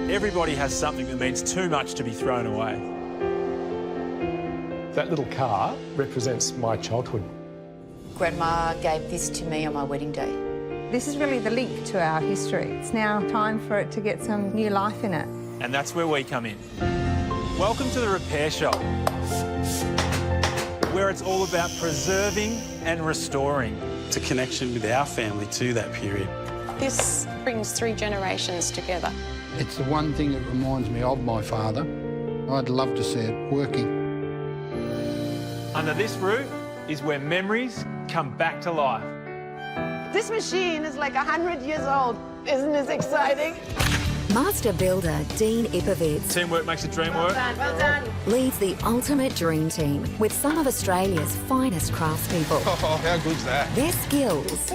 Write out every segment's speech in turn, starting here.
Everybody has something that means too much to be thrown away. That little car represents my childhood. Grandma gave this to me on my wedding day. This is really the link to our history. It's now time for it to get some new life in it. And that's where we come in. Welcome to the repair shop, where it's all about preserving and restoring. It's a connection with our family to that period. This brings 3 generations together. It's the one thing that reminds me of my father. I'd love to see it working. Under this roof is where memories come back to life. This machine is like 100 years old. Isn't this exciting? Master builder Dean Ipovitz Teamwork makes the dream work. Well done. leads the ultimate dream team with some of Australia's finest craftspeople. Oh, how good's that? Their skills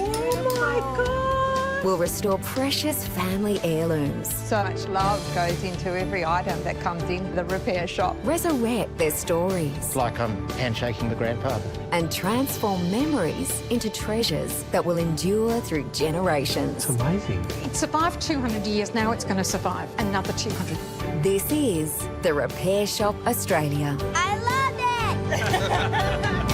will restore precious family heirlooms, So much love goes into every item that comes in the repair shop. resurrect their stories, It's like I'm handshaking the grandfather. and transform memories into treasures that will endure through generations. Amazing. It survived 200 years, now it's going to survive another 200. This is the Repair Shop Australia. I love it!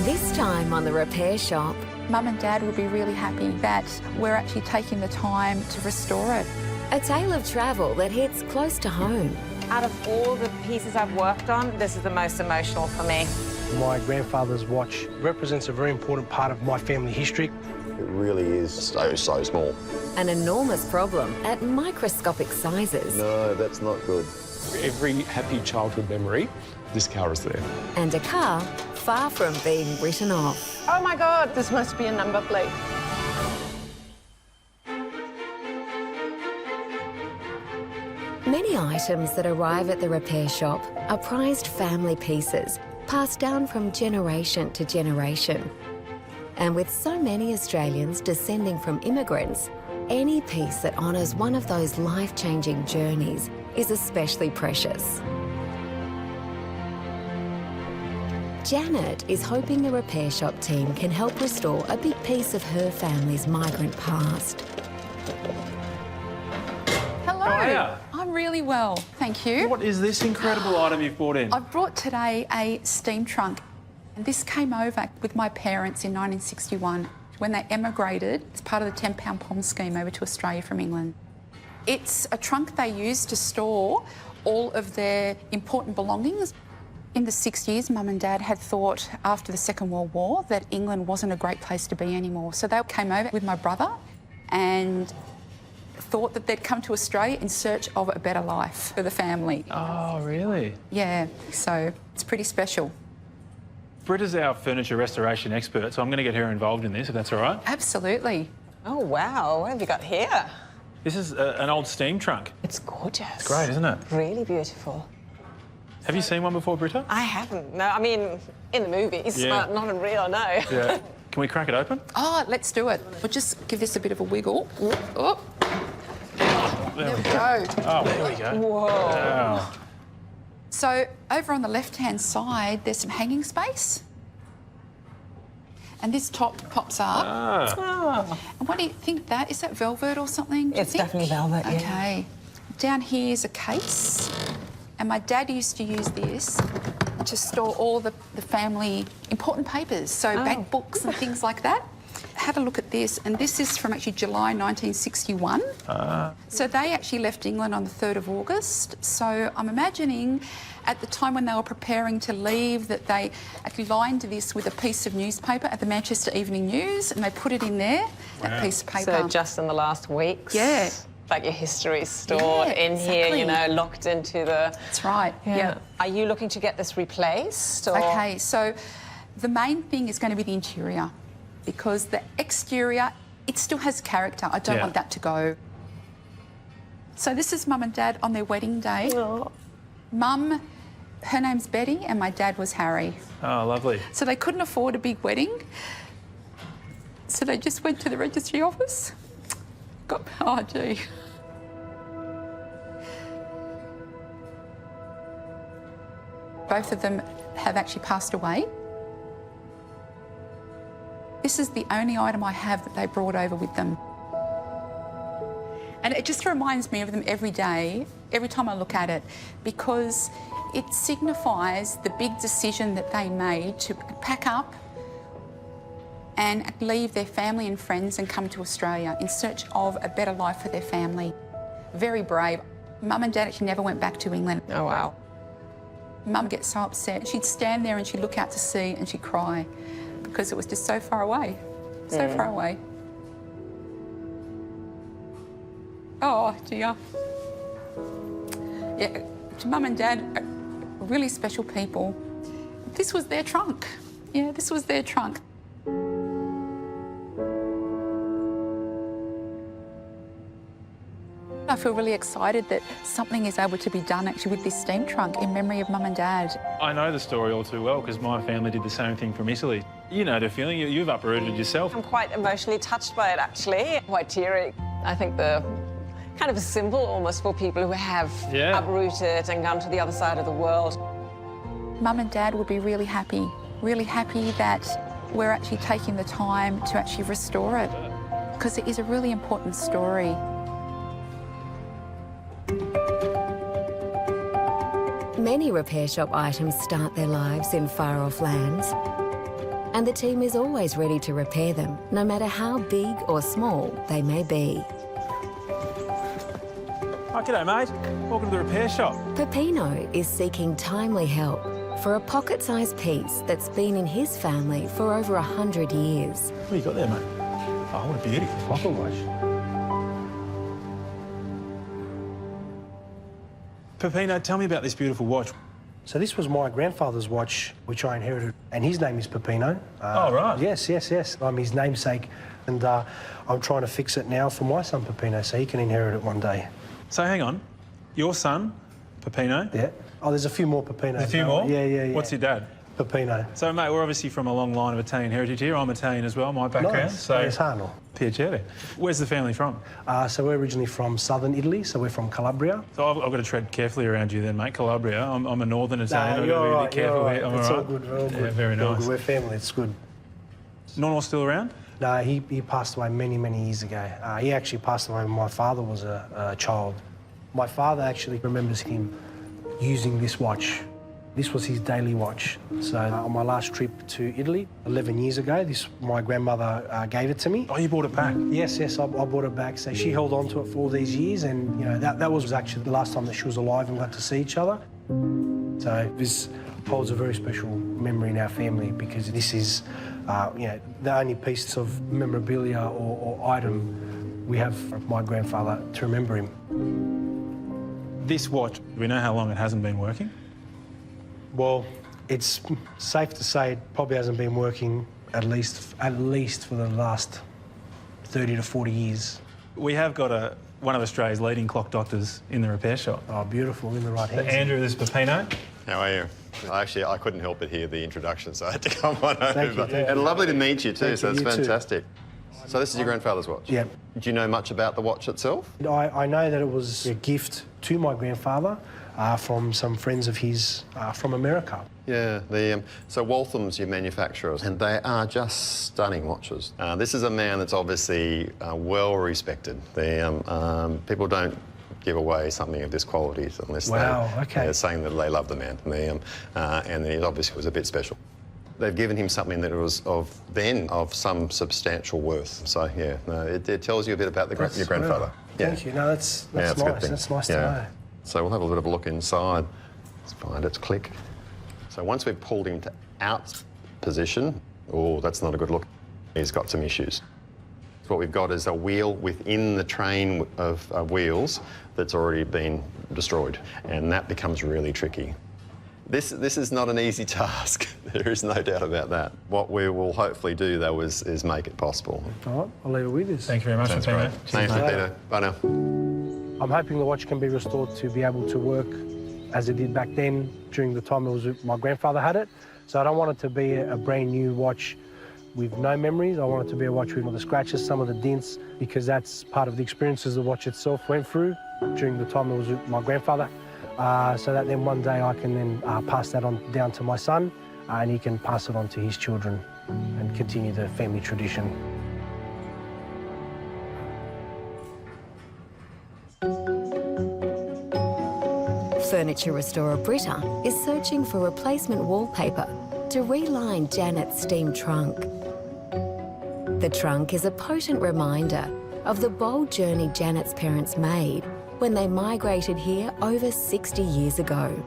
This time on the Repair Shop, Mum and Dad will be really happy that we're actually taking the time to restore it. a tale of travel that hits close to home. Out of all the pieces I've worked on, this is the most emotional for me. My grandfather's watch represents a very important part of my family history. It really is so small. An enormous problem at microscopic sizes. No, that's not good. Every happy childhood memory, this car is there. And a car far from being written off. Oh my God, this must be a number plate. Many items that arrive at the repair shop are prized family pieces, passed down from generation to generation. And with so many Australians descending from immigrants, any piece that honours one of those life-changing journeys is especially precious. Janet is hoping the repair shop team can help restore a big piece of her family's migrant past. Hello. How are ya? I'm really well, thank you. What is this incredible item you've brought in? I've brought today a steam trunk. And this came over with my parents in 1961 when they emigrated as part of the ten-pound-pom scheme over to Australia from England. It's a trunk they used to store all of their important belongings. In the 6 years, Mum and Dad had thought after the Second World War that England wasn't a great place to be anymore. So they came over with my brother and thought that they'd come to Australia in search of a better life for the family. Oh, really? Yeah, so it's pretty special. Britta's our furniture restoration expert, so I'm going to get her involved in this, if that's all right. Absolutely. Oh, wow. What have you got here? This is an old steam trunk. It's gorgeous. It's great, isn't it? Really beautiful. Have you seen one before, Britta? I haven't. No, I mean, in the movies, Yeah. but not in real, no. Yeah. Can we crack it open? Oh, let's do it. We'll just give this a bit of a wiggle. Oh. There we go. Oh, there we go. Whoa. Wow. So over on the left-hand side, there's some hanging space. And this top pops up. Ah. And what do you think that? Is that velvet or something? do you It's think? definitely velvet, yeah. Okay. Down here is a case. And my dad used to use this to store all the family important papers, so bank books and things like that. Had a look at this, and this is from actually July 1961. So they actually left England on the 3rd of August. So I'm imagining at the time when they were preparing to leave that they actually lined this with a piece of newspaper at the Manchester Evening News, and they put it in there, that piece of paper. So just in the last weeks? Yeah. Like your history stored in here, you know, locked into the... That's right, yeah. Are you looking to get this replaced? Or... Okay, so the main thing is going to be the interior, because the exterior, it still has character. I don't want that to go. So this is Mum and Dad on their wedding day. Oh. Mum, her name's Betty, and my dad was Harry. Oh, lovely. So they couldn't afford a big wedding, so they just went to the registry office. Oh, gee. Both of them have actually passed away. This is the only item I have that they brought over with them. And it just reminds me of them every day, every time I look at it, because it signifies the big decision that they made to pack up and leave their family and friends and come to Australia in search of a better life for their family. Very brave. Mum and Dad actually never went back to England. Oh, wow. Mum gets so upset. She'd stand there and she'd look out to sea and she'd cry because it was just so far away, so far away. Oh, dear. Yeah, to Mum and Dad, really special people. This was their trunk. Yeah, this was their trunk. I feel really excited that something is able to be done actually with this steam trunk in memory of Mum and Dad. I know the story all too well because my family did the same thing from Italy. You know the feeling, you've uprooted yourself. I'm quite emotionally touched by it, actually. Quite teary. I think the kind of a symbol almost for people who have uprooted and gone to the other side of the world. Mum and Dad would be really happy that we're actually taking the time to actually restore it because it is a really important story. Many repair shop items start their lives in far-off lands, and the team is always ready to repair them, no matter how big or small they may be. Oh, g'day, mate. Welcome to the repair shop. Peppino is seeking timely help for a pocket-sized piece that's been in his family for over 100 years. What have you got there, mate? Oh, what a beauty. Pocket watch. Peppino, tell me about this beautiful watch. So this was my grandfather's watch, which I inherited, and his name is Peppino. Oh, right. Yes. I'm his namesake, and I'm trying to fix it now for my son Peppino so he can inherit it one day. So hang on, your son, Peppino? Yeah. Oh, there's a few more Peppinos. A few more? Yeah. What's your dad? Peppino. So, mate, we're obviously from a long line of Italian heritage here. I'm Italian as well, my background. Nice. So, Paesano. Piacere. Where's the family from? So we're originally from southern Italy, so we're from Calabria. So I've got to tread carefully around you then, mate. Calabria. I'm a northern Italian. Nah, I've you're got to be a right, bit careful you're here. right. I'm It's all all right. good, we're all Yeah, good. very We're all nice. good. We're family, it's good. Nonno still around? No, he passed away many years ago. He actually passed away when my father was a child. My father actually remembers him using this watch. This was his daily watch. So on my last trip to Italy, 11 years ago, my grandmother gave it to me. Oh, you bought it back? Yes, I bought it back. So she held on to it for all these years, and you know that was actually the last time that she was alive and got to see each other. So this holds a very special memory in our family because this is, the only piece of memorabilia or item we have of my grandfather to remember him. This watch, do we know how long it hasn't been working? Well, it's safe to say it probably hasn't been working at least for the last 30 to 40 years. We have got one of Australia's leading clock doctors in the repair shop. Oh, beautiful, in the right hands. Andrew, this is Peppino. How are you? Actually, I couldn't help but hear the introduction, so I had to come on over. Thank you. And lovely to meet you too, so you, that's you fantastic. So this is your grandfather's watch? Yep. Do you know much about the watch itself? I know that it was a gift to my grandfather from some friends of his from America. Yeah, so Waltham's your manufacturers, and they are just stunning watches. This is a man that's obviously well respected. People don't give away something of this quality unless they're saying that they love the man. And it obviously was a bit special. They've given him something that was of some substantial worth. So yeah, it tells you a bit about your grandfather. Yeah. Thank you. No, that's nice. That's nice to know. So we'll have a bit of a look inside. Let's find its click. So once we've pulled him to out position, oh, that's not a good look. He's got some issues. So what we've got is a wheel within the train of wheels that's already been destroyed, and that becomes really tricky. This is not an easy task. There is no doubt about that. What we will hopefully do, though, is make it possible. All right, I'll leave it with you. Thank you very much, Peppino. Thanks, Peppino. Bye now. I'm hoping the watch can be restored to be able to work as it did back then during the time my grandfather had it. So I don't want it to be a brand new watch with no memories. I want it to be a watch with all the scratches, some of the dents, because that's part of the experiences the watch itself went through during the time it was with my grandfather. So that then one day I can then pass that on down to my son and he can pass it on to his children. and continue the family tradition. Furniture restorer Britta is searching for replacement wallpaper to reline Janet's steam trunk. The trunk is a potent reminder of the bold journey Janet's parents made when they migrated here over 60 years ago.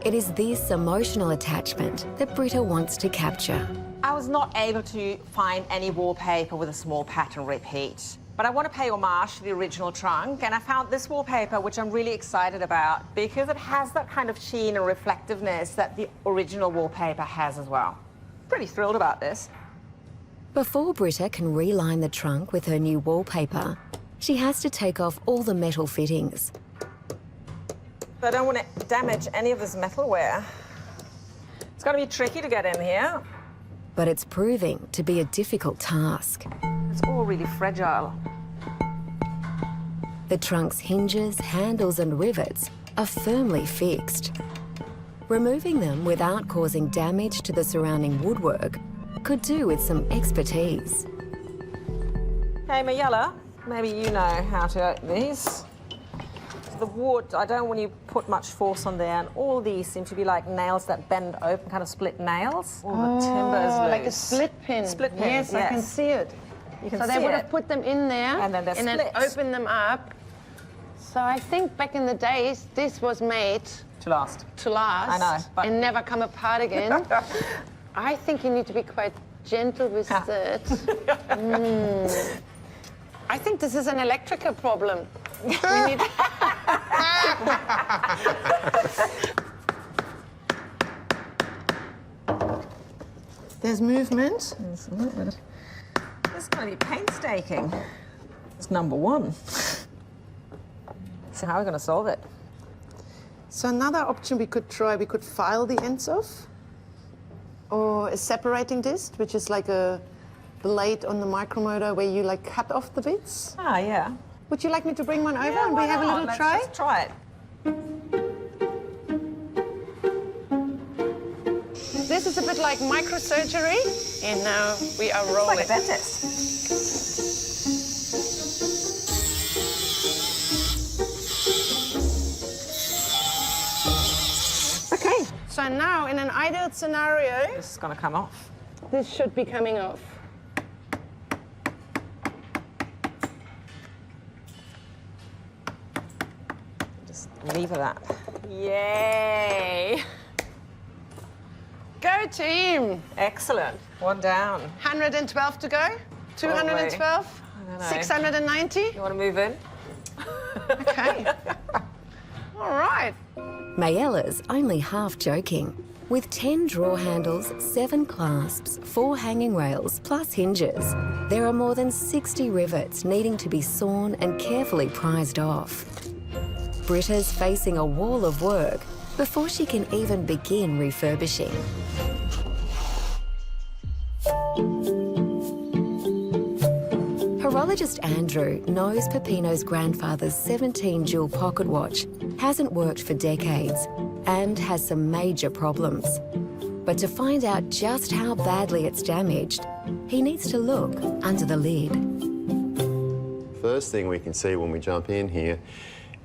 It is this emotional attachment that Britta wants to capture. I was not able to find any wallpaper with a small pattern repeat. But I want to pay homage to the original trunk, and I found this wallpaper, which I'm really excited about because it has that kind of sheen and reflectiveness that the original wallpaper has as well. Pretty thrilled about this. Before Britta can reline the trunk with her new wallpaper, she has to take off all the metal fittings. I don't want to damage any of this metalware. It's going to be tricky to get in here. But it's proving to be a difficult task. It's all really fragile. The trunk's hinges, handles and rivets are firmly fixed. Removing them without causing damage to the surrounding woodwork could do with some expertise. Hey, Mayella, maybe you know how to open these. The wood, I don't want you to put much force on there, and all these seem to be like nails that bend open, kind of split nails. All the timber is loose. Like a split pin. Split pin, yes, I can see it. You can so see they would it. have put them in there and then open them up. So I think back in the days, this was made to last. To last. I know, but and never come apart again. I think you need to be quite gentle with it. I think this is an electrical problem. We need... There's movement. There's a little bit. This is going to be painstaking. It's number one. So how are we going to solve it? So another option we could try, we could file the ends off. Or a separating disc, which is like a blade on the micromotor where you like cut off the bits. Ah, yeah. Would you like me to bring one over and we why have a not? little Let's try? just try it. This is a bit like microsurgery, and now we are rolling. It's like a dentist. Okay, so now in an ideal scenario... This is going to come off. This should be coming off. Just leave it up. Yay! Go team! Excellent. One down. 112 to go. 212. 690. You want to move in? Okay. All right. Mayella's only half joking. With 10 drawer handles, 7 clasps, 4 hanging rails, plus hinges, there are more than 60 rivets needing to be sawn and carefully prized off. Britta's facing a wall of work before she can even begin refurbishing. Horologist Andrew knows Peppino's grandfather's 17 jewel pocket watch hasn't worked for decades and has some major problems. But to find out just how badly it's damaged, he needs to look under the lid. First thing we can see when we jump in here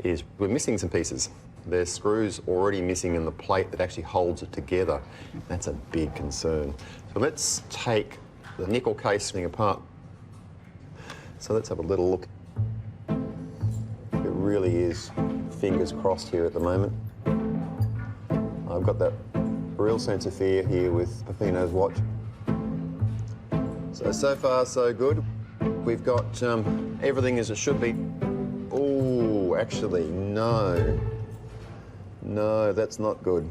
is we're missing some pieces. There's screws already missing in the plate that actually holds it together. That's a big concern. So let's take the nickel casing apart. So let's have a little look. It really is fingers crossed here at the moment. I've got that real sense of fear here with Peppino's watch. So far so good. We've got everything as it should be. Oh, actually, no. No, that's not good.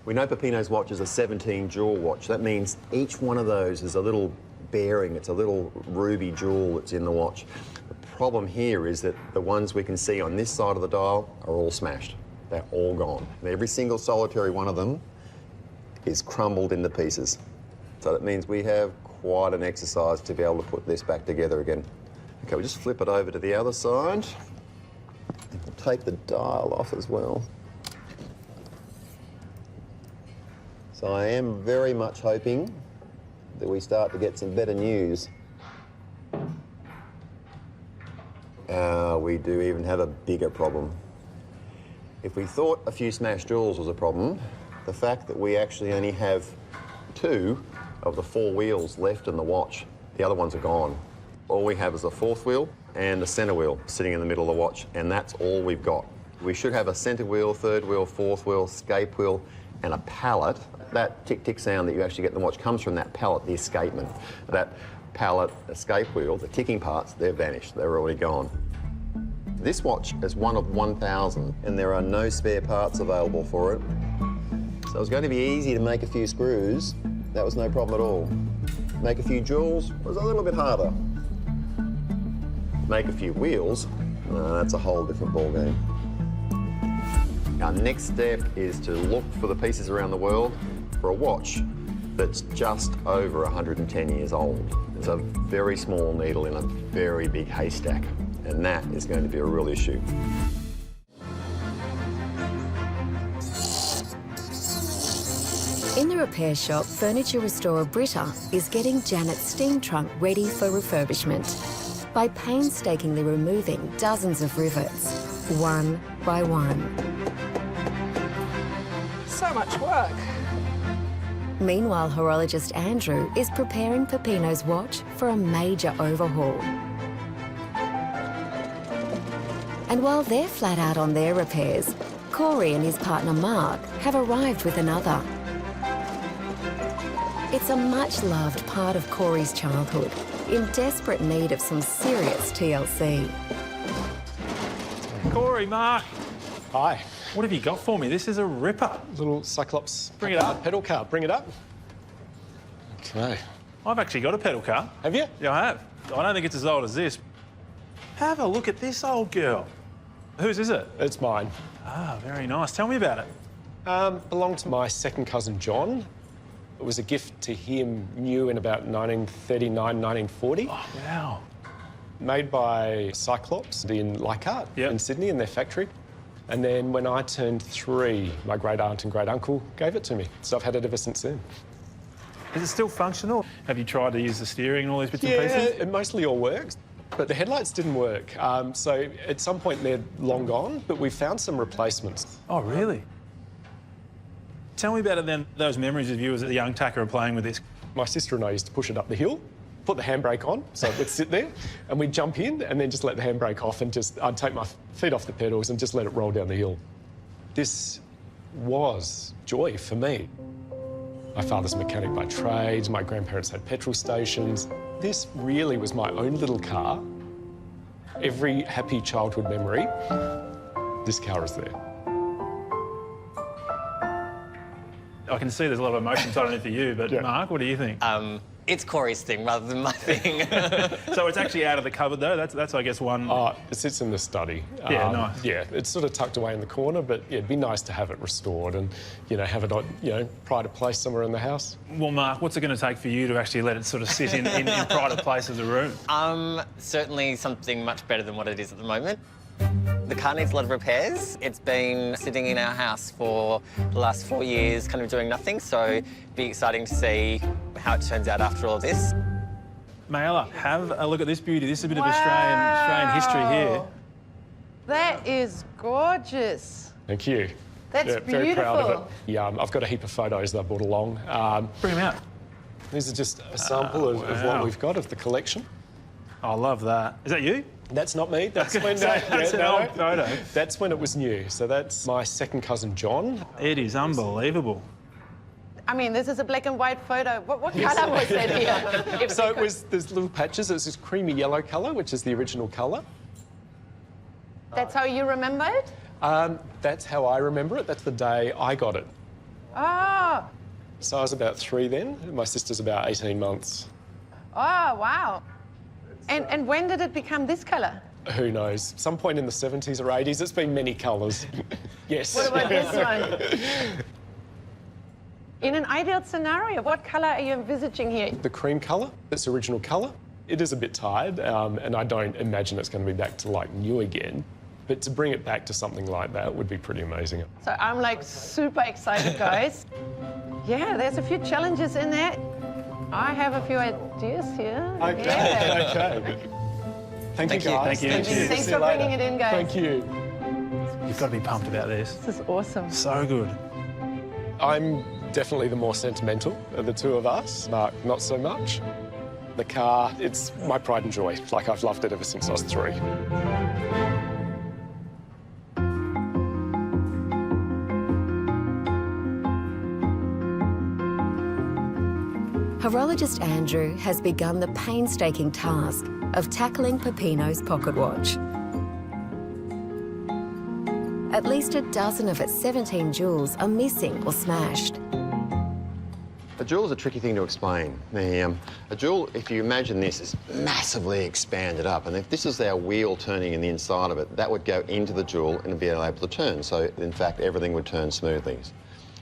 We know Peppino's watch is a 17 jewel watch. That means each one of those is a little bearing. It's a little ruby jewel that's in the watch. The problem here is that the ones we can see on this side of the dial are all smashed. They're all gone. And every single solitary one of them is crumbled into pieces. So that means we have quite an exercise to be able to put this back together again. Okay, we'll just flip it over to the other side. We'll take the dial off as well. So I am very much hoping that we start to get some better news. We do even have a bigger problem. If we thought a few smashed jewels was a problem, the fact that we actually only have 2 of the 4 wheels left in the watch, the other ones are gone. All we have is the 4th wheel and the centre wheel sitting in the middle of the watch, and that's all we've got. We should have a centre wheel, 3rd wheel, 4th wheel, escape wheel, and a pallet. That tick-tick sound that you actually get in the watch comes from that pallet, the escapement. That pallet, escape wheel, the ticking parts, they're vanished, they're already gone. This watch is one of 1,000, and there are no spare parts available for it. So it was going to be easy to make a few screws. That was no problem at all. Make a few jewels was a little bit harder. Make a few wheels, that's a whole different ballgame. Our next step is to look for the pieces around the world for a watch that's just over 110 years old. It's a very small needle in a very big haystack, and that is going to be a real issue. In the repair shop, furniture restorer Britta is getting Janet's steam trunk ready for refurbishment by painstakingly removing dozens of rivets, one by one. So much work. Meanwhile, horologist Andrew is preparing Peppino's watch for a major overhaul. And while they're flat out on their repairs, Corey and his partner Mark have arrived with another. It's a much-loved part of Corey's childhood, in desperate need of some serious TLC. Corey, Mark, Hi. what have you got for me? This is a ripper. Little Cyclops. Bring it up. Pedal car. Bring it up. Okay. I've actually got a pedal car. Have you? Yeah, I have. I don't think it's as old as this. Have a look at this old girl. Whose is it? It's mine. Ah, very nice. Tell me about it. Belonged to my second cousin, John. It was a gift to him new in about 1939, 1940. Oh, wow. Made by Cyclops in Leichhardt in Sydney in their factory. And then when I turned 3, my great aunt and great uncle gave it to me. So I've had it ever since then. Is it still functional? Have you tried to use the steering and all these bits and pieces? Yeah, it mostly all works. But the headlights didn't work. So at some point they're long gone, but we found some replacements. Oh, really? Tell me about it then, those memories of you as a young tacker playing with this. My sister and I used to push it up the hill, put the handbrake on, so it would sit there, and we'd jump in and then just let the handbrake off and I'd take my feet off the pedals and just let it roll down the hill. This was joy for me. My father's a mechanic by trade, my grandparents had petrol stations. This really was my own little car. Every happy childhood memory, this car is there. I can see there's a lot of emotions on it for you, but Mark, what do you think? It's Corey's thing rather than my thing. So it's actually out of the cupboard though? That's I guess, one... It sits in the study. Yeah, nice. Yeah, it's sort of tucked away in the corner, but yeah, it'd be nice to have it restored and, have it on, pride of place somewhere in the house. Well, Mark, what's it going to take for you to actually let it sort of sit in pride of place of the room? Certainly something much better than what it is at the moment. The car needs a lot of repairs. It's been sitting in our house for the last 4 years, kind of doing nothing, so it'd be exciting to see how it turns out after all this. Mayla, have a look at this beauty. This is a bit of Australian history here. That is gorgeous. Thank you. That's very proud of beautiful. it. Yeah, I've got a heap of photos that I brought along. Bring them out. These are just a sample of what we've got of the collection. I love that. Is that you? That's not me. That's when that's an old photo. That's when it was new. So that's my second cousin John. It is unbelievable. I mean, this is a black and white photo. What colour was it here? So it was, there's little patches. It's this creamy yellow colour, which is the original colour. That's how you remember it? That's how I remember it. That's the day I got it. Oh. So I was about 3 then. My sister's about 18 months. Oh, wow. And when did it become this colour? Who knows? Some point in the 70s or 80s. It's been many colours. Yes. What about this one? In an ideal scenario, what colour are you envisaging here? The cream colour, its original colour. It is a bit tired, and I don't imagine it's going to be back to like new again. But to bring it back to something like that would be pretty amazing. So I'm like super excited, guys. Yeah, there's a few challenges in there. I have a few ideas here. Okay, Yeah. okay. Thank you, guys. Thank you. Thanks for bringing it in, guys. Thank you. You've got to be pumped about this. This is awesome. So good. I'm definitely the more sentimental of the two of us. Mark, not so much. The car, it's my pride and joy. Like, I've loved it ever since I was 3. Horologist Andrew has begun the painstaking task of tackling Peppino's pocket watch. At least a dozen of its 17 jewels are missing or smashed. A jewel is a tricky thing to explain. A jewel, if you imagine this, is massively expanded up, and if this is our wheel turning in the inside of it, that would go into the jewel and be able to turn. So, in fact, everything would turn smoothly.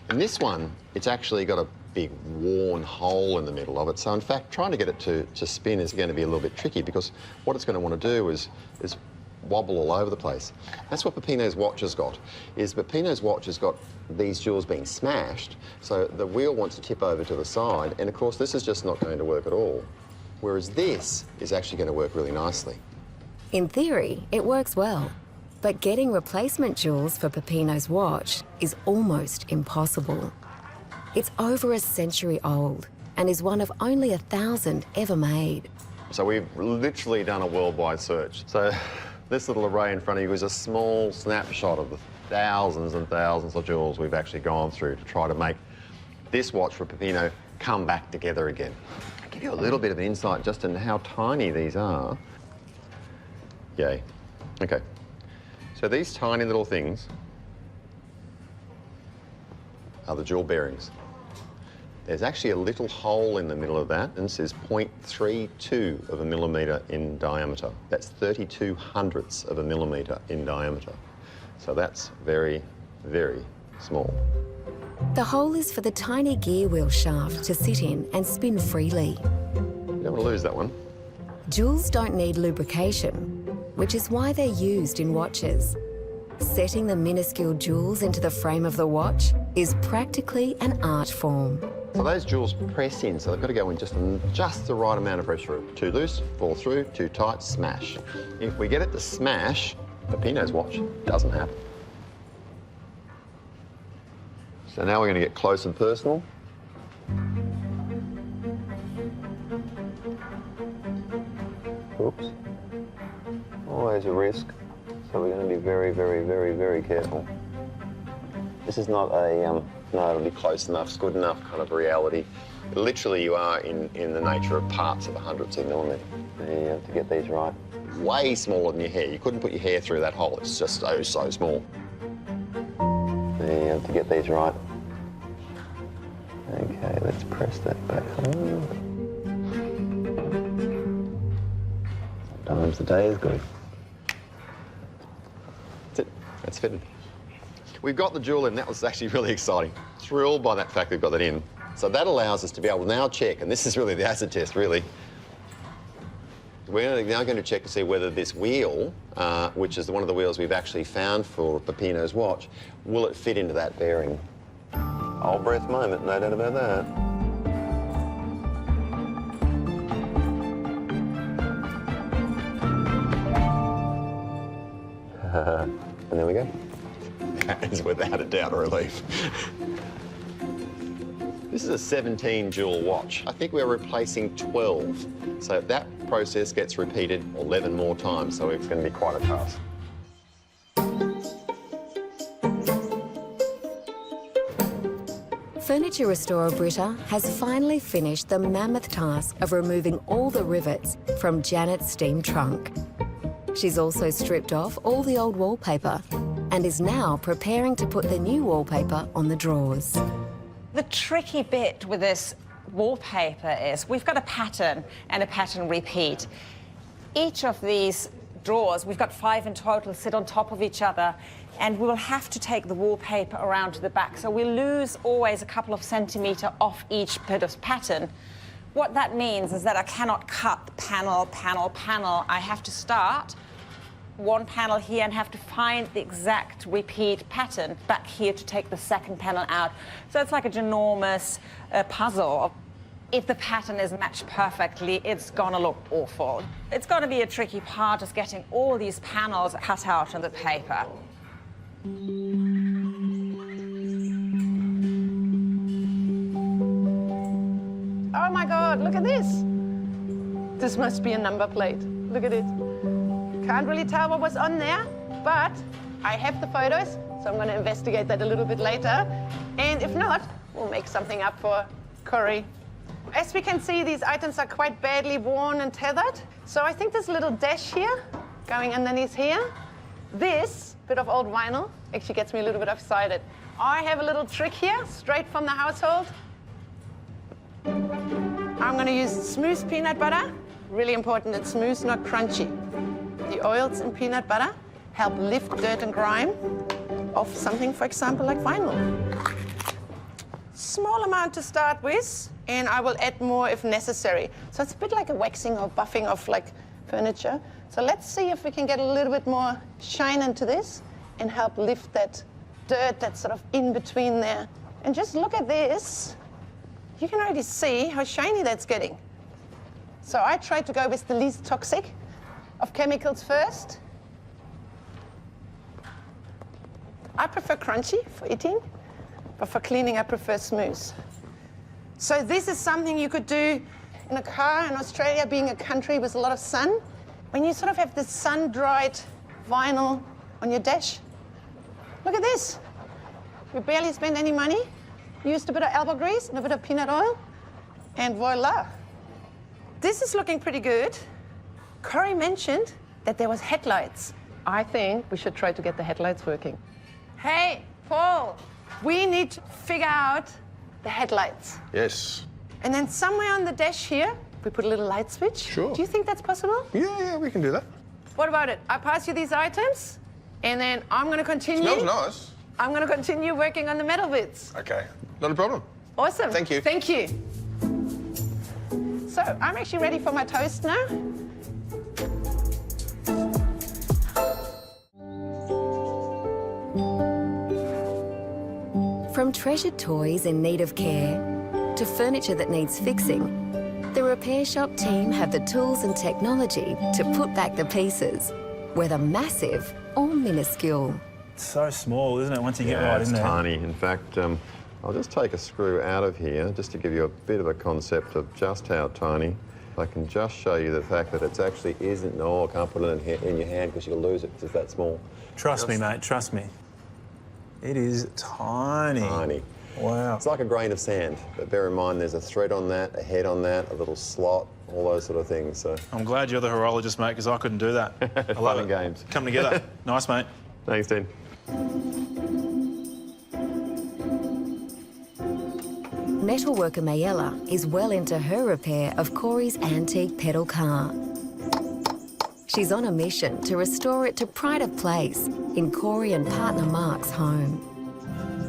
In this one, it's actually got a big worn hole in the middle of it. So, in fact, trying to get it to spin is going to be a little bit tricky, because what it's going to want to do is wobble all over the place. That's what Peppino's watch has got, is Peppino's watch has got these jewels being smashed, so the wheel wants to tip over to the side, and of course this is just not going to work at all. Whereas this is actually going to work really nicely. In theory, it works well, but getting replacement jewels for Peppino's watch is almost impossible. It's over a century old and is one of only 1,000 ever made. So we've literally done a worldwide search. So this little array in front of you is a small snapshot of the thousands and thousands of jewels we've actually gone through to try to make this watch for Peppino come back together again. I'll give you a little bit of an insight just into how tiny these are. Yay. Okay. So these tiny little things are the jewel bearings. There's actually a little hole in the middle of that, and this is 0.32 of a millimetre in diameter. That's 32 hundredths of a millimetre in diameter. So that's very, very small. The hole is for the tiny gear wheel shaft to sit in and spin freely. You don't want to lose that one. Jewels don't need lubrication, which is why they're used in watches. Setting the minuscule jewels into the frame of the watch is practically an art form. So those jewels press in, so they've got to go in just the right amount of pressure. Too loose, fall through, too tight, smash. If we get it to smash, Peppino's watch doesn't happen. So now we're going to get close and personal. Oops. Always a risk. So we're going to be very, very, very, very careful. This is not a, no, it'll be close enough, it's good enough kind of reality. Literally, you are in the nature of parts of a hundredths of a millimetre to get these right. Way smaller than your hair. You couldn't put your hair through that hole. It's just so small. To get these right. Okay, let's press that back home. Sometimes the day is good. That's it. That's fitted. We've got the jewel in. That was actually really exciting. Thrilled by that fact we've got that in. So that allows us to be able to now check, and this is really the acid test, really. We're now going to check to see whether this wheel, which is one of the wheels we've actually found for Peppino's watch, will it fit into that bearing? Old breath moment, no doubt about that. And there we go. That is without a doubt a relief. This is a 17 jewel watch. I think we're replacing 12. So that process gets repeated 11 more times, so it's going to be quite a task. Furniture restorer Britta has finally finished the mammoth task of removing all the rivets from Janet's steam trunk. She's also stripped off all the old wallpaper and is now preparing to put the new wallpaper on the drawers. The tricky bit with this wallpaper is we've got a pattern and a pattern repeat. Each of these drawers, we've got 5 in total, sit on top of each other, and we will have to take the wallpaper around to the back. So we lose always a couple of centimetres off each bit of pattern. What that means is that I cannot cut panel, panel, panel. I have to start one panel here and have to find the exact repeat pattern back here to take the second panel out. So it's like a ginormous puzzle. if the pattern is matched perfectly, it's gonna look awful. It's gonna be a tricky part, just getting all these panels cut out on the paper. Oh my God, look at this. This must be a number plate. Look at it. Can't really tell what was on there, but I have the photos, so I'm gonna investigate that a little bit later. And if not, we'll make something up for Corey. As we can see, these items are quite badly worn and tethered. So I think this little dash here, going underneath here, this bit of old vinyl actually gets me a little bit excited. I have a little trick here, straight from the household. I'm gonna use smooth peanut butter. Really important, it's smooth, not crunchy. The oils in peanut butter help lift dirt and grime off something, for example, like vinyl. Small amount to start with, and I will add more if necessary. So it's a bit like a waxing or buffing of like furniture. So let's see if we can get a little bit more shine into this and help lift that dirt that's sort of in between there. And just look at this. You can already see how shiny that's getting. So I try to go with the least toxic of chemicals first. I prefer crunchy for eating, but for cleaning I prefer smooth. So this is something you could do in a car in Australia, being a country with a lot of sun. When you sort of have this sun-dried vinyl on your dash, look at this. We barely spend any money. Used a bit of elbow grease and a bit of peanut oil, and voila. This is looking pretty good. Corey mentioned that there was headlights. I think we should try to get the headlights working. Hey, Paul, we need to figure out the headlights. Yes. And then somewhere on the dash here, we put a little light switch. Sure. Do you think that's possible? Yeah, we can do that. What about it? I pass you these items, and then I'm going to continue. Smells nice. I'm going to continue working on the metal bits. Okay, not a problem. Awesome. Thank you. Thank you. So I'm actually ready for my toast now. From treasured toys in need of care to furniture that needs fixing, the repair shop team have the tools and technology to put back the pieces, whether massive or minuscule. It's so small, isn't it, once you get right in there? It's tiny. In fact, I'll just take a screw out of here just to give you a bit of a concept of just how tiny. I can just show you the fact that it actually isn't. No, I can't put it in your hand because you'll lose it because it's that small. Trust me, mate, trust me. It is tiny. Tiny. Wow. It's like a grain of sand, but bear in mind there's a thread on that, a head on that, a little slot, all those sort of things. So I'm glad you're the horologist, mate, because I couldn't do that. I love Fun and it. games. Come together. Nice, mate. Thanks, Dean. Metalworker Mayella is well into her repair of Corey's antique pedal car. She's on a mission to restore it to pride of place in Corey and partner Mark's home.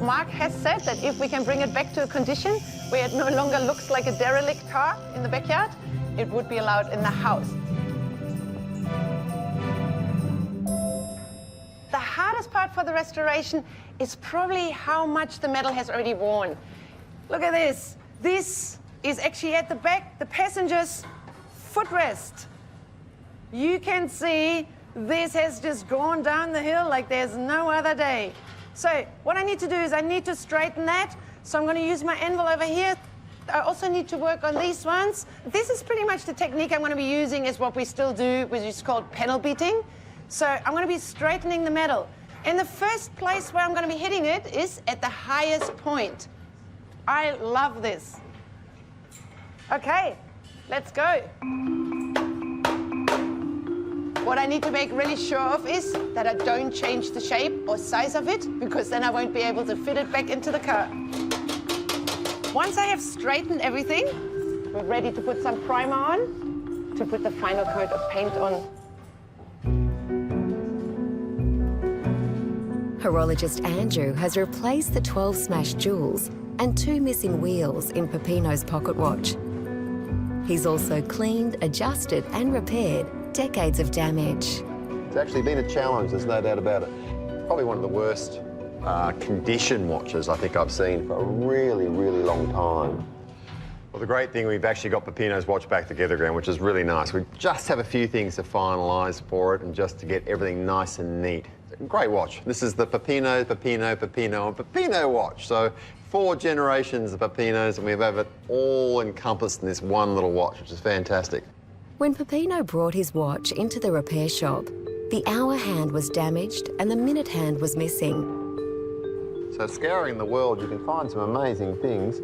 Mark has said that if we can bring it back to a condition where it no longer looks like a derelict car in the backyard, it would be allowed in the house. The hardest part for the restoration is probably how much the metal has already worn. Look at this. This is actually at the back, the passenger's footrest. You can see this has just gone down the hill like there's no other day. So what I need to do is I need to straighten that. So I'm going to use my anvil over here. I also need to work on these ones. This is pretty much the technique I'm going to be using is what we still do, which is called panel beating. So I'm going to be straightening the metal. And the first place where I'm going to be hitting it is at the highest point. I love this. Okay, let's go. What I need to make really sure of is that I don't change the shape or size of it, because then I won't be able to fit it back into the car. Once I have straightened everything, we're ready to put some primer on to put the final coat of paint on. Horologist Andrew has replaced the 12 smashed jewels and 2 missing wheels in Peppino's pocket watch. He's also cleaned, adjusted and repaired decades of damage. It's actually been a challenge, there's no doubt about it. Probably one of the worst condition watches I think I've seen for a really, really long time. Well, The great thing, we've actually got Peppino's watch back together again, which is really nice. We just have a few things to finalise for it and just to get everything nice and neat. Great watch. This is the Peppino, and Peppino watch. So 4 generations of Peppinos, and we have it all encompassed in this one little watch, which is fantastic. When Peppino brought his watch into the repair shop, the hour hand was damaged and the minute hand was missing. So scouring the world, you can find some amazing things.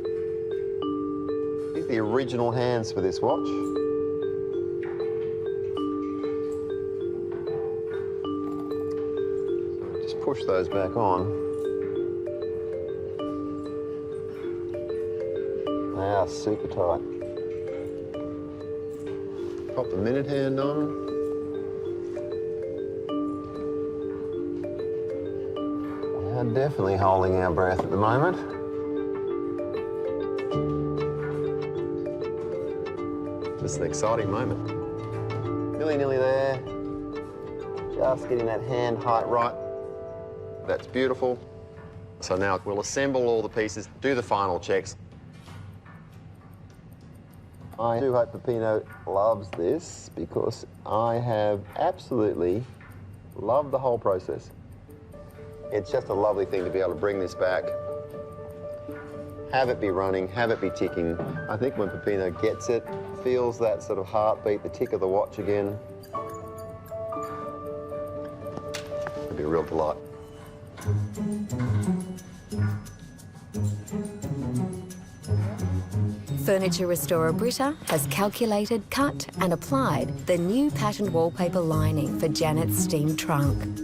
These are the original hands for this watch. So just push those back on. They are super tight. Pop the minute hand on. We are definitely holding our breath at the moment. This is an exciting moment. Nearly there. Just getting that hand height right. That's beautiful. So now we'll assemble all the pieces, do the final checks. I do hope Peppino loves this because I have absolutely loved the whole process. It's just a lovely thing to be able to bring this back, have it be running, have it be ticking. I think when Peppino gets it, feels that sort of heartbeat, the tick of the watch again, it'll be a real delight. Furniture restorer Britta has calculated, cut and applied the new patterned wallpaper lining for Janet's steam trunk.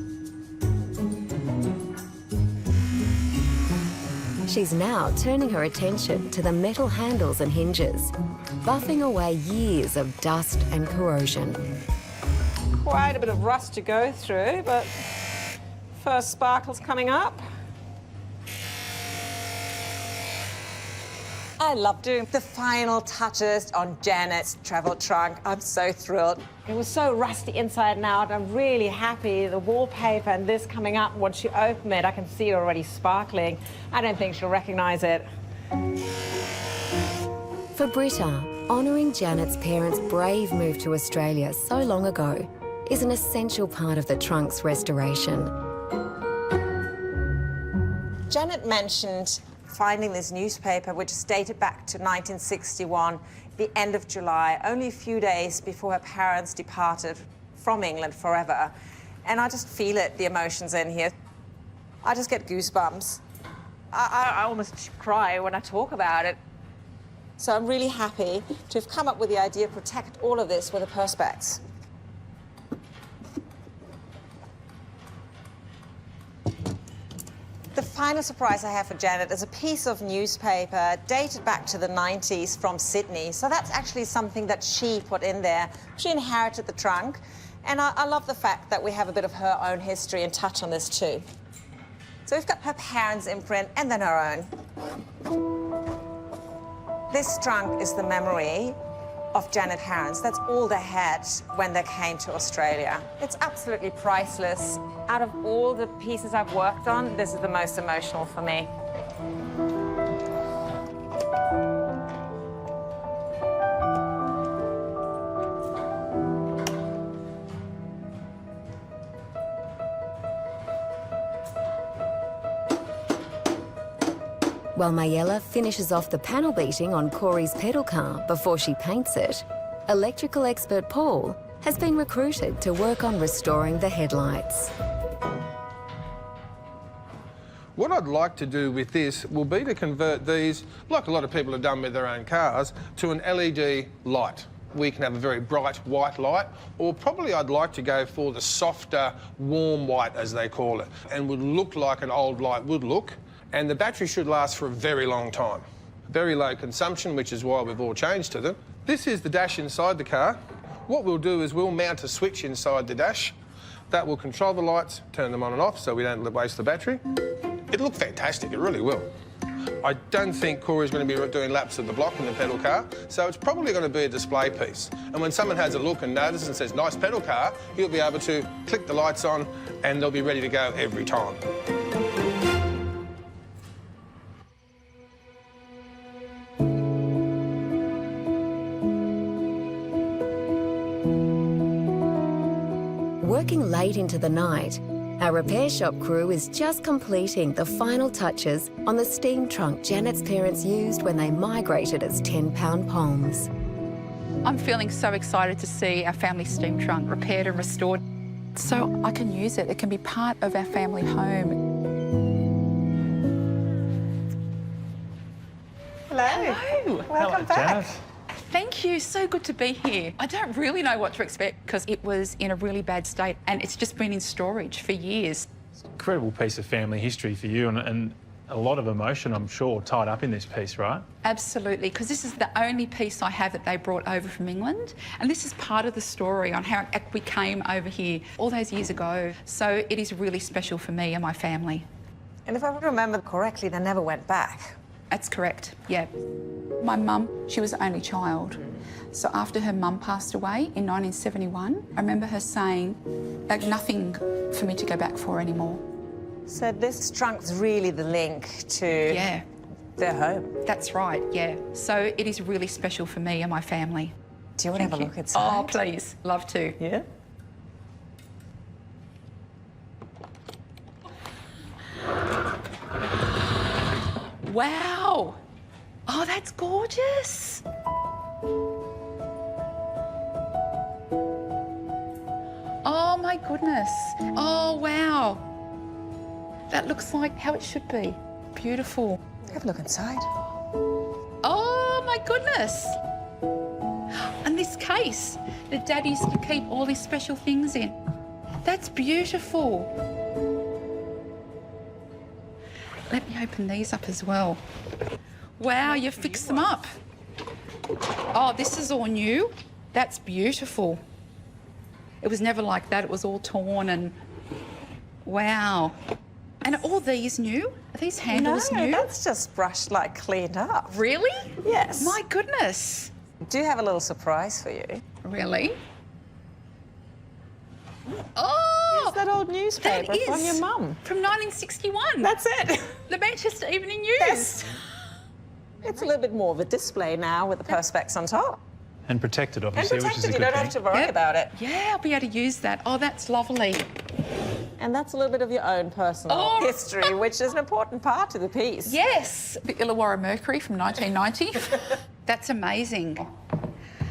She's now turning her attention to the metal handles and hinges, buffing away years of dust and corrosion. Quite a bit of rust to go through, but first sparkles coming up. I love doing the final touches on Janet's travel trunk. I'm so thrilled. It was so rusty inside and out. I'm really happy. The wallpaper and this coming up, once you open it, I can see it already sparkling. I don't think she'll recognise it. For Britta, honouring Janet's parents' brave move to Australia so long ago is an essential part of the trunk's restoration. Janet mentioned finding this newspaper, which is dated back to 1961, the end of July, only a few days before her parents departed from England forever. And I just feel it, the emotions in here. I just get goosebumps. I almost cry when I talk about it. So I'm really happy to have come up with the idea to protect all of this with a perspex. The final surprise I have for Janet is a piece of newspaper dated back to the 90s from Sydney. So that's actually something that she put in there. She inherited the trunk. And I love the fact that we have a bit of her own history and touch on this too. So we've got her parents' imprint and then her own. This trunk is the memory of Janet's parents. That's all they had when they came to Australia. It's absolutely priceless. Out of all the pieces I've worked on, this is the most emotional for me. While Mayella finishes off the panel beating on Corey's pedal car before she paints it, electrical expert Paul has been recruited to work on restoring the headlights. What I'd like to do with this will be to convert these, like a lot of people have done with their own cars, to an LED light. We can have a very bright white light, or probably I'd like to go for the softer, warm white, as they call it, and would look like an old light would look. And the battery should last for a very long time. Very low consumption, which is why we've all changed to them. This is the dash inside the car. What we'll do is we'll mount a switch inside the dash. That will control the lights, turn them on and off so we don't waste the battery. It'll look fantastic, it really will. I don't think Corey's going to be doing laps of the block in the pedal car, so it's probably going to be a display piece. And when someone has a look and notices and says, nice pedal car, he'll be able to click the lights on and they'll be ready to go every time. working late into the night, our repair shop crew is just completing the final touches on the steam trunk Janet's parents used when they migrated as 10-pound-poms. I'm feeling so excited to see our family steam trunk repaired and restored so I can use it. It can be part of our family home. Hello. Hello. Welcome back. Thank you, so good to be here. I don't really know what to expect because it was in a really bad state and it's just been in storage for years. Incredible piece of family history for you and a lot of emotion, I'm sure, tied up in this piece, right? Absolutely, because this is the only piece I have that they brought over from England. And this is part of the story on how we came over here all those years ago. So it is really special for me and my family. And if I remember correctly, they never went back. That's correct, yeah. My mum, she was the only child. So after her mum passed away in 1971, I remember her saying, like, nothing for me to go back for anymore. So this trunk's really the link to their home. That's right, yeah. So it is really special for me and my family. Do you want to have a look inside? Oh, please. Love to. Yeah? Wow. Oh, that's gorgeous. Oh, my goodness. Oh, wow. That looks like how it should be. Beautiful. Have a look inside. Oh, my goodness. And this case that Dad used to keep all these special things in. That's beautiful. Let me open these up as well. Wow, you fixed them up. Oh, this is all new. That's beautiful. It was never like that. It was all torn and... Wow. And are all these new? Are these handles new? No, that's just brushed, like, cleaned up. Really? Yes. My goodness. I do have a little surprise for you. Really? Oh! It's that old newspaper that is from your mum. From 1961. That's it. The Manchester Evening News. Yes. It's a little bit more of a display now with the perspex on top. And protected, obviously, and protected, which is a good you don't thing. have to worry about it. Yeah, I'll be able to use that. Oh, that's lovely. And that's a little bit of your own personal history, which is an important part of the piece. Yes. The Illawarra Mercury from 1990. That's amazing.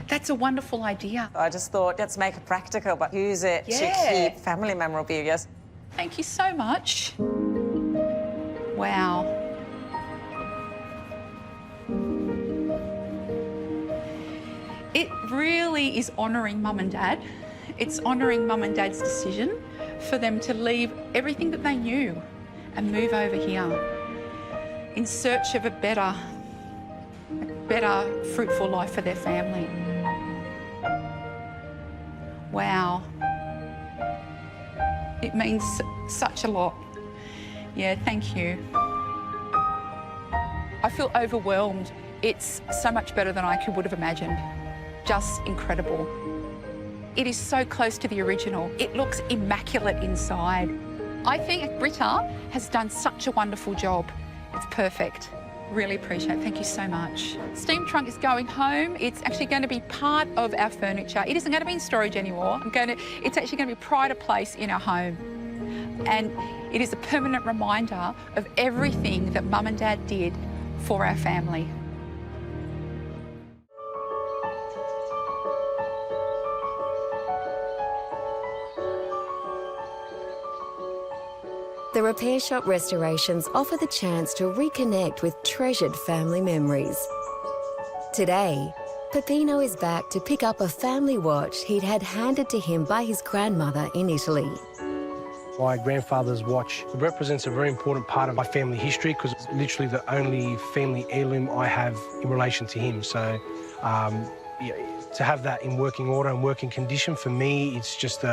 That's a wonderful idea. I just thought, let's make it practical, but use it to keep family memorabilia. Thank you so much. Wow. It really is honouring Mum and Dad. It's honouring Mum and Dad's decision for them to leave everything that they knew and move over here in search of a better, fruitful life for their family. Wow. It means such a lot. Yeah, thank you. I feel overwhelmed. It's so much better than I would have imagined. Just incredible. It is so close to the original. It looks immaculate inside. I think Britta has done such a wonderful job. It's perfect. Really appreciate it. Thank you so much. Steam trunk is going home. It's actually going to be part of our furniture. It isn't going to be in storage anymore. It's actually going to be pride of place in our home. And it is a permanent reminder of everything that Mum and Dad did for our family. The repair shop restorations offer the chance to reconnect with treasured family memories. Today, Peppino is back to pick up a family watch he'd had handed to him by his grandmother in Italy. My grandfather's watch represents a very important part of my family history because it's literally the only family heirloom I have in relation to him. So to have that in working order and working condition, for me, it's just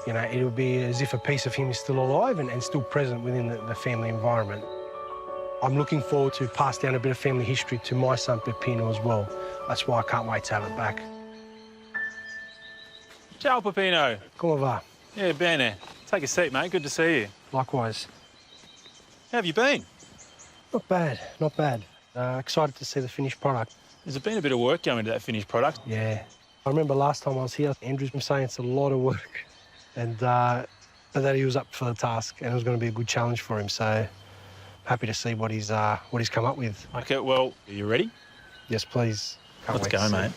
it would be as if a piece of him is still alive and still present within the family environment. I'm looking forward to pass down a bit of family history to my son Peppino as well. That's why I can't wait to have it back. Ciao, Peppino. Come va? Yeah, bene. Take a seat, mate. Good to see you. Likewise. How have you been? Not bad, not bad. Excited to see the finished product. There's been a bit of work going into that finished product. Yeah. I remember last time I was here, Andrew's been saying it's a lot of work. and but that he was up for the task, and it was going to be a good challenge for him. So happy to see what he's come up with. Okay, well, are you ready? Yes, please. Can't Let's wait go, to see. mate.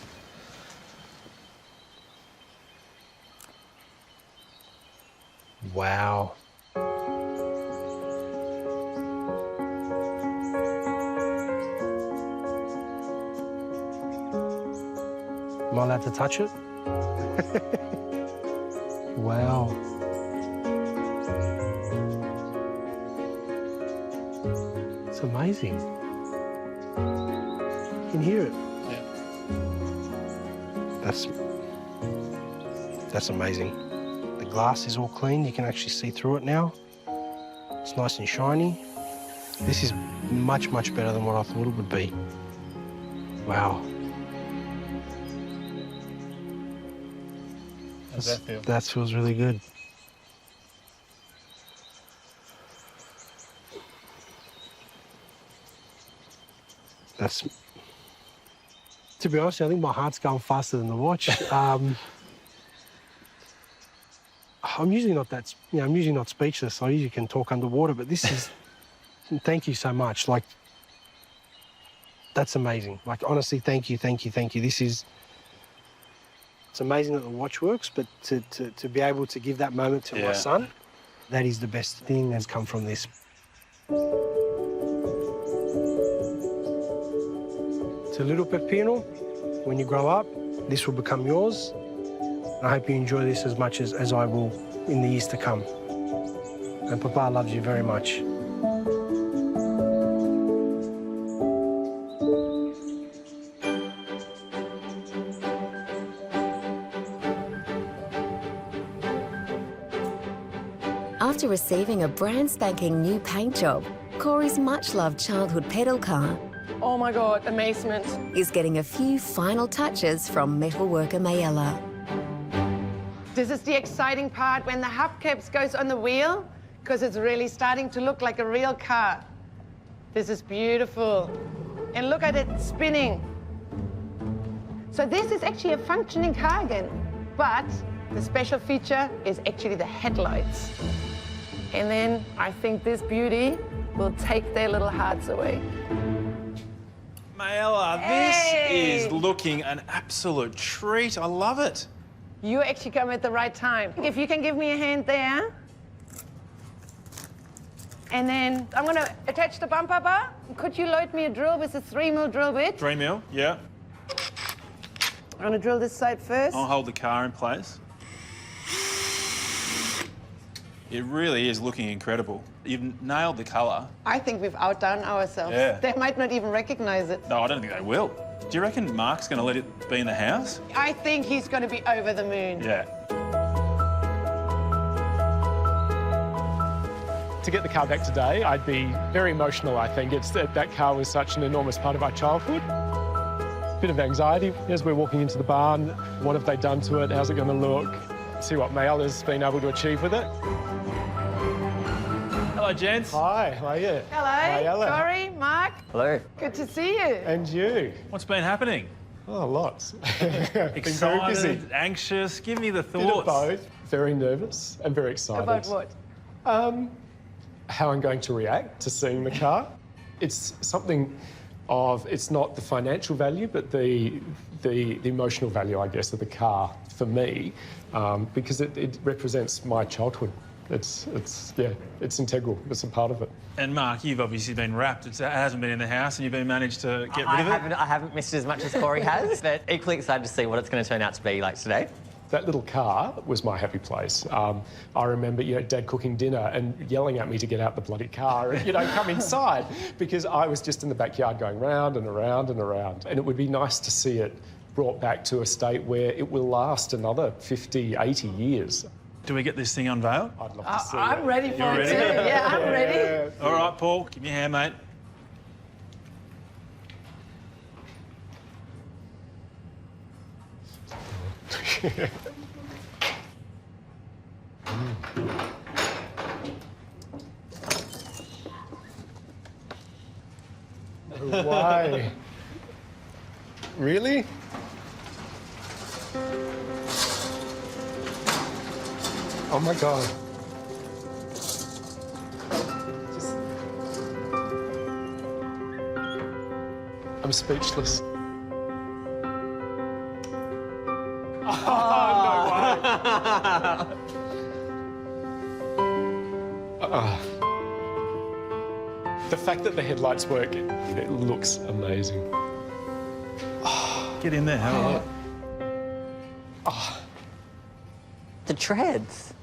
Wow. Am I allowed to touch it? Wow. It's amazing. You can hear it. Yeah. That's amazing. The glass is all clean. You can actually see through it now. It's nice and shiny. This is much, much better than what I thought it would be. Wow. How's that feel? That feels really good. To be honest, I think my heart's going faster than the watch. I'm usually not that, I'm usually not speechless. I usually can talk underwater, but this is, thank you so much. Like, that's amazing. Like, honestly, thank you, thank you, thank you. It's amazing that the watch works, but to be able to give that moment to my son, that is the best thing that's come from this. To little Peppino, when you grow up, this will become yours. I hope you enjoy this as much as I will in the years to come. And Papa loves you very much. After receiving a brand spanking new paint job, Corey's much-loved childhood pedal car Oh my God, amazement. is getting a few final touches from metalworker Mayella. This is the exciting part when the hubcaps goes on the wheel, because it's really starting to look like a real car. This is beautiful. And look at it spinning. So this is actually a functioning car again, but the special feature is actually the headlights. And then I think this beauty will take their little hearts away. Mayella, Hey! this is looking an absolute treat. I love it. You actually come at the right time. If you can give me a hand there. And then I'm gonna attach the bumper bar. Could you load me a drill with a 3mm drill bit? 3mm, yeah. I'm gonna drill this side first. I'll hold the car in place. It really is looking incredible. You've nailed the colour. I think we've outdone ourselves. Yeah. They might not even recognize it. No, I don't think they will. Do you reckon Mark's going to let it be in the house? I think he's gonna be over the moon. Yeah. To get the car back today, I'd be very emotional, I think. That car was such an enormous part of our childhood. Bit of anxiety as we're walking into the barn. What have they done to it? How's it going to look? See what Mayella's been able to achieve with it. Hello, gents. Hi, how are you? Hello, Mayella. Corey, Mark. Hello. Good to see you. And you? What's been happening? Oh, lots. Been very busy. Excited, anxious? Give me the thoughts. Bit of both. Very nervous and very excited. About what? How I'm going to react to seeing the car. It's something of, it's not the financial value, but the emotional value, I guess, of the car for me, because it represents my childhood. It's integral. It's a part of it. And Mark, you've obviously been wrapped. It hasn't been in the house, and you've been managed to get rid of it. I haven't missed it as much as Corey has, but equally excited to see what it's going to turn out to be like today. That little car was my happy place. I remember, Dad cooking dinner and yelling at me to get out the bloody car and, come inside, because I was just in the backyard going round and around and around. And it would be nice to see it brought back to a state where it will last another 50, 80 years. Do we get this thing unveiled? I'd love to see it. I'm ready for You're it ready? too. Yeah, I'm ready. All right, Paul, give me a hand, mate. Why? Really? Oh my God. I'm speechless. The fact that the headlights work, it looks amazing. Get in there, have a look. The treads.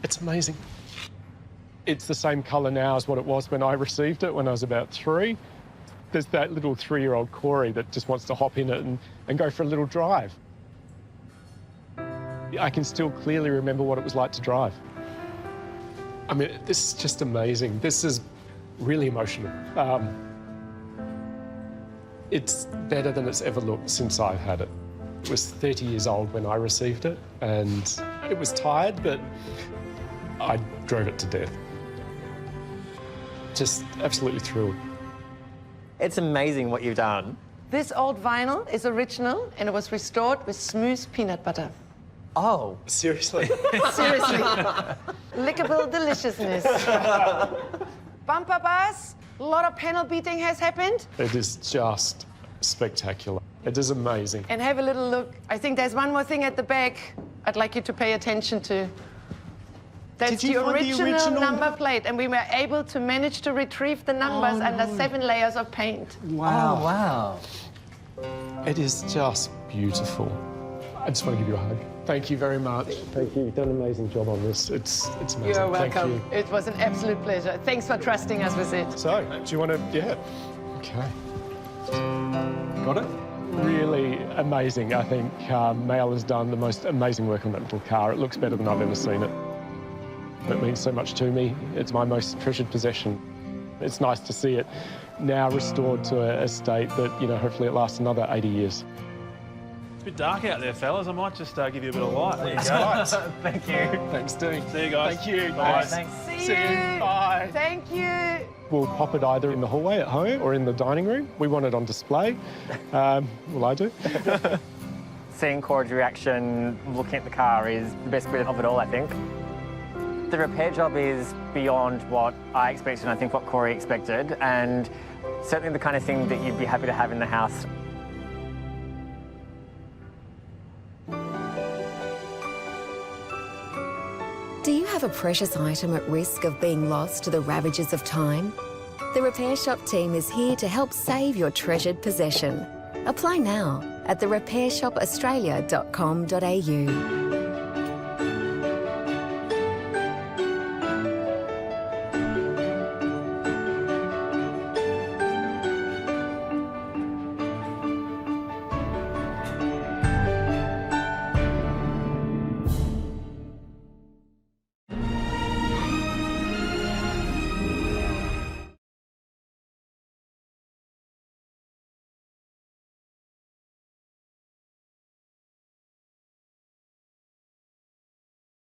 It's amazing. It's the same colour now as what it was when I received it when I was about 3. There's that little 3-year-old Corey that just wants to hop in it and go for a little drive. I can still clearly remember what it was like to drive. I mean, this is just amazing. This is really emotional. It's better than it's ever looked since I've had it. It was 30 years old when I received it, and it was tired, but I drove it to death. Just absolutely thrilled. It's amazing what you've done. This old vinyl is original and it was restored with smooth peanut butter. Oh. Seriously? Seriously. Lickable deliciousness. Bumper bars, a lot of panel beating has happened. It is just spectacular. It is amazing. And have a little look. I think there's one more thing at the back I'd like you to pay attention to. That's the original number plate, and we were able to manage to retrieve the numbers under 7 layers of paint. Wow. Oh, wow. It is just beautiful. I just want to give you a hug. Thank you very much. Thank you. You've done an amazing job on this. It's amazing. You're welcome. Thank you. It was an absolute pleasure. Thanks for trusting us with it. So, do you want to... Yeah. Okay. Got it? Really amazing. I think Mail has done the most amazing work on that little car. It looks better than I've ever seen it. It means so much to me. It's my most treasured possession. It's nice to see it now restored to a state that, you know, hopefully it lasts another 80 years. It's a bit dark out there, fellas. I might just give you a bit of light. There you go. Right. Thank you. Thanks, Dean. See you guys. Thank you. Bye. Thanks. See you. Bye. Thank you. We'll pop it either in the hallway at home or in the dining room. We want it on display. Well, I do. Seeing Corey's reaction, looking at the car, is the best bit of it all, I think. The repair job is beyond what I expected and I think what Corey expected, and certainly the kind of thing that you'd be happy to have in the house. Do you have a precious item at risk of being lost to the ravages of time? The Repair Shop team is here to help save your treasured possession. Apply now at therepairshopaustralia.com.au.